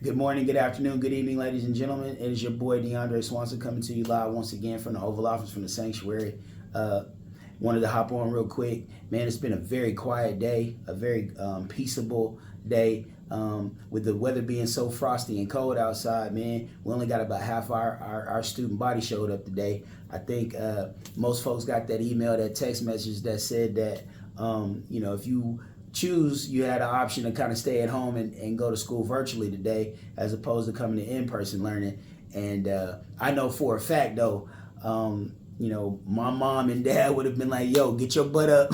Good morning, good afternoon, good evening, ladies and gentlemen. It is your boy DeAndre Swanson coming to you live once again from the Oval Office from the Sanctuary. Wanted to hop on real quick. Man, it's been a very quiet day, a very peaceable day. With the weather being so frosty and cold outside, man, we only got about half our student body showed up today. I think most folks got that email, that text message that said that, if you choose, you had an option to kind of stay at home and go to school virtually today as opposed to coming to in-person learning. And I know for a fact though, my mom and dad would have been like, yo, get your butt up,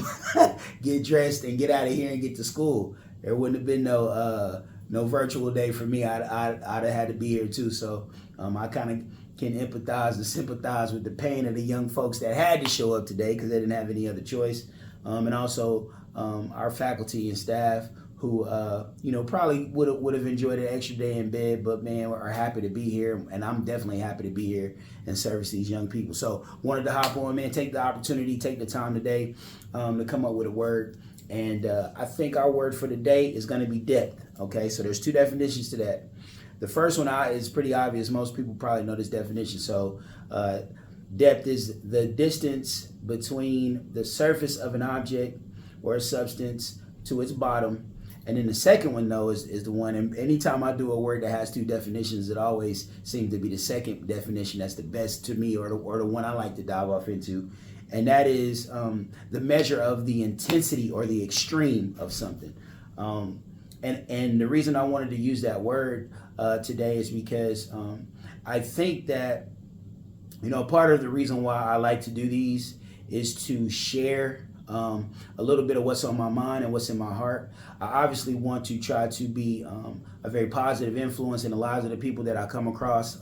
get dressed and get out of here and get to school. There wouldn't have been no virtual day for me. I'd have had to be here too. So I kind of can empathize and sympathize with the pain of the young folks that had to show up today because they didn't have any other choice. And also our faculty and staff who, probably would have enjoyed an extra day in bed, but man, are happy to be here. And I'm definitely happy to be here and service these young people. So wanted to hop on, man, take the opportunity, take the time today to come up with a word. And I think our word for today is going to be depth. Okay, so there's two definitions to that. The first one is pretty obvious. Most people probably know this definition. So depth is the distance between the surface of an object or a substance to its bottom. And then the second one, though, is the one, and anytime I do a word that has two definitions, it always seems to be the second definition that's the best to me, or the one I like to dive off into. And that is the measure of the intensity or the extreme of something. And the reason I wanted to use that word today is because I think that, part of the reason why I like to do these is to share a little bit of what's on my mind and what's in my heart. I obviously want to try to be a very positive influence in the lives of the people that I come across.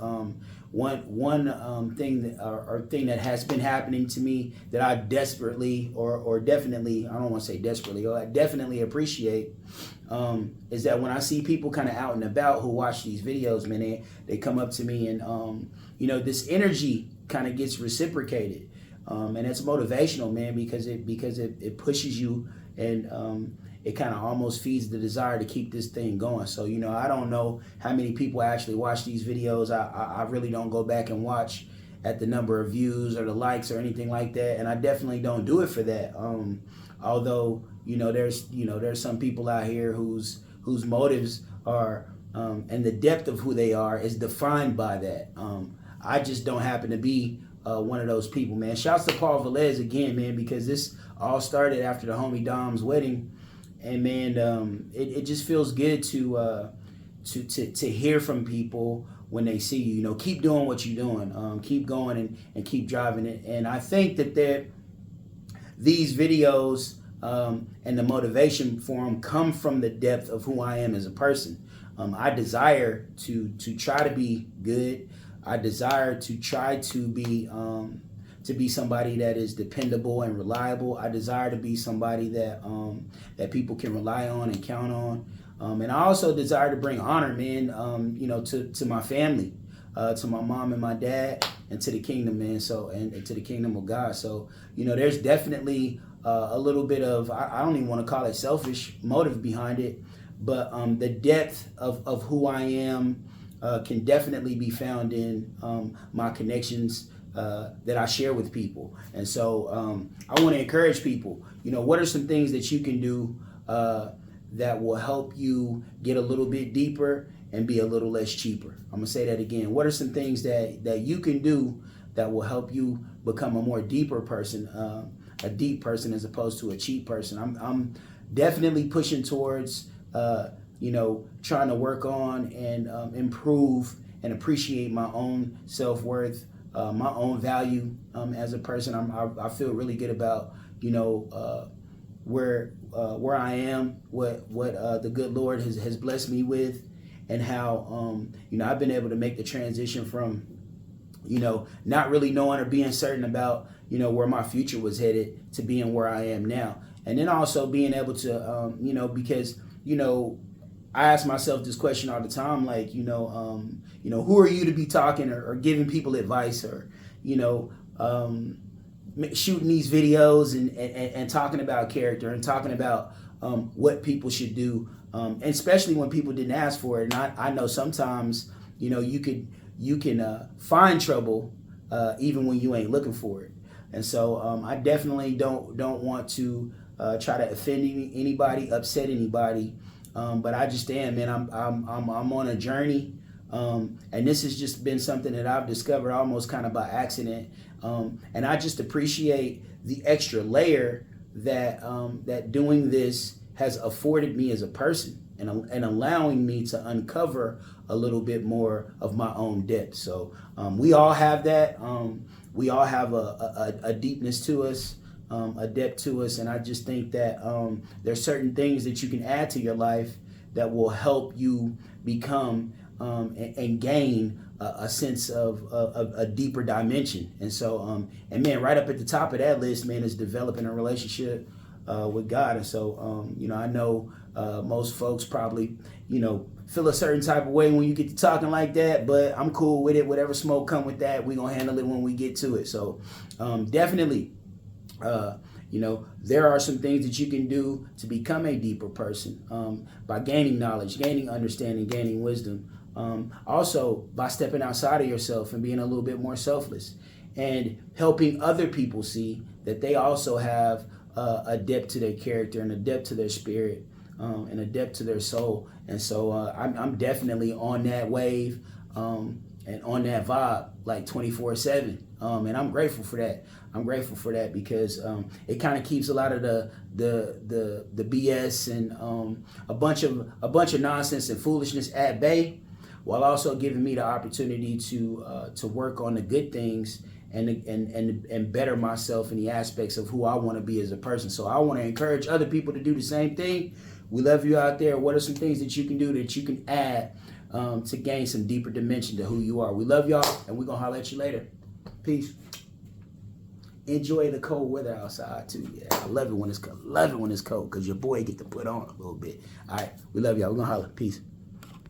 One thing that has been happening to me that I desperately or definitely, I don't want to say desperately, or I definitely appreciate is that when I see people kind of out and about who watch these videos, man, they come up to me and this energy kind of gets reciprocated. And it's motivational, man, because it pushes you and it kind of almost feeds the desire to keep this thing going. So, I don't know how many people actually watch these videos. I really don't go back and watch at the number of views or the likes or anything like that. And I definitely don't do it for that. Although, there's some people out here whose motives are and the depth of who they are is defined by that. I just don't happen to be one of those people, man. Shouts to Paul Velez again, man, because this all started after the homie Dom's wedding, and man, it just feels good to hear from people when they see you. Keep doing what you're doing, keep going and keep driving it. And I think that these videos and the motivation for them come from the depth of who I am as a person. I desire to try to be good. I desire to try to be somebody that is dependable and reliable. I desire to be somebody that people can rely on and count on. And I also desire to bring honor, man, to my family, to my mom and my dad, and to the kingdom, man. So and to the kingdom of God. So there's definitely a little bit of, I don't even want to call it selfish motive behind it, but the depth of who I am can definitely be found in my connections that I share with people. And so I want to encourage people, what are some things that you can do that will help you get a little bit deeper and be a little less cheaper? I'm going to say that again. What are some things that you can do that will help you become a more deeper person, a deep person as opposed to a cheap person? I'm definitely pushing towards trying to work on and improve and appreciate my own self-worth, my own value as a person. I feel really good about, where I am, what the good Lord has blessed me with, and how, I've been able to make the transition from, not really knowing or being certain about, where my future was headed to being where I am now. And then also being able to, because, I ask myself this question all the time, like, who are you to be talking or giving people advice or, shooting these videos and talking about character and talking about what people should do and especially when people didn't ask for it. And I know sometimes, you know, you can find trouble even when you ain't looking for it. And so I definitely don't want to try to offend anybody, upset anybody. But I just am, man. I'm on a journey, and this has just been something that I've discovered almost kind of by accident. And I just appreciate the extra layer that that doing this has afforded me as a person, and allowing me to uncover a little bit more of my own depth. So we all have that. We all have a deepness to us, a depth to us, and I just think that there's certain things that you can add to your life that will help you become and gain a sense of a deeper dimension. And so, and man, right up at the top of that list, man, is developing a relationship with God. And so, you know, I know most folks probably, you know, feel a certain type of way when you get to talking like that, but I'm cool with it. Whatever smoke come with that, we're gonna handle it when we get to it. So definitely, you know, there are some things that you can do to become a deeper person by gaining knowledge, gaining understanding, gaining wisdom. Also by stepping outside of yourself and being a little bit more selfless and helping other people see that they also have a depth to their character and a depth to their spirit and a depth to their soul. And so I'm definitely on that wave and on that vibe like 24/7. And I'm grateful for that. I'm grateful for that because it kind of keeps a lot of the BS and a bunch of nonsense and foolishness at bay, while also giving me the opportunity to work on the good things and better myself in the aspects of who I want to be as a person. So I want to encourage other people to do the same thing. We love you out there. What are some things that you can do that you can add to gain some deeper dimension to who you are? We love y'all, and we're going to holler at you later. Peace. Enjoy the cold weather outside too. Yeah, I love it when it's cold. Love it when it's cold because your boy get to put on a little bit. All right, we love y'all. We're going to holler. Peace.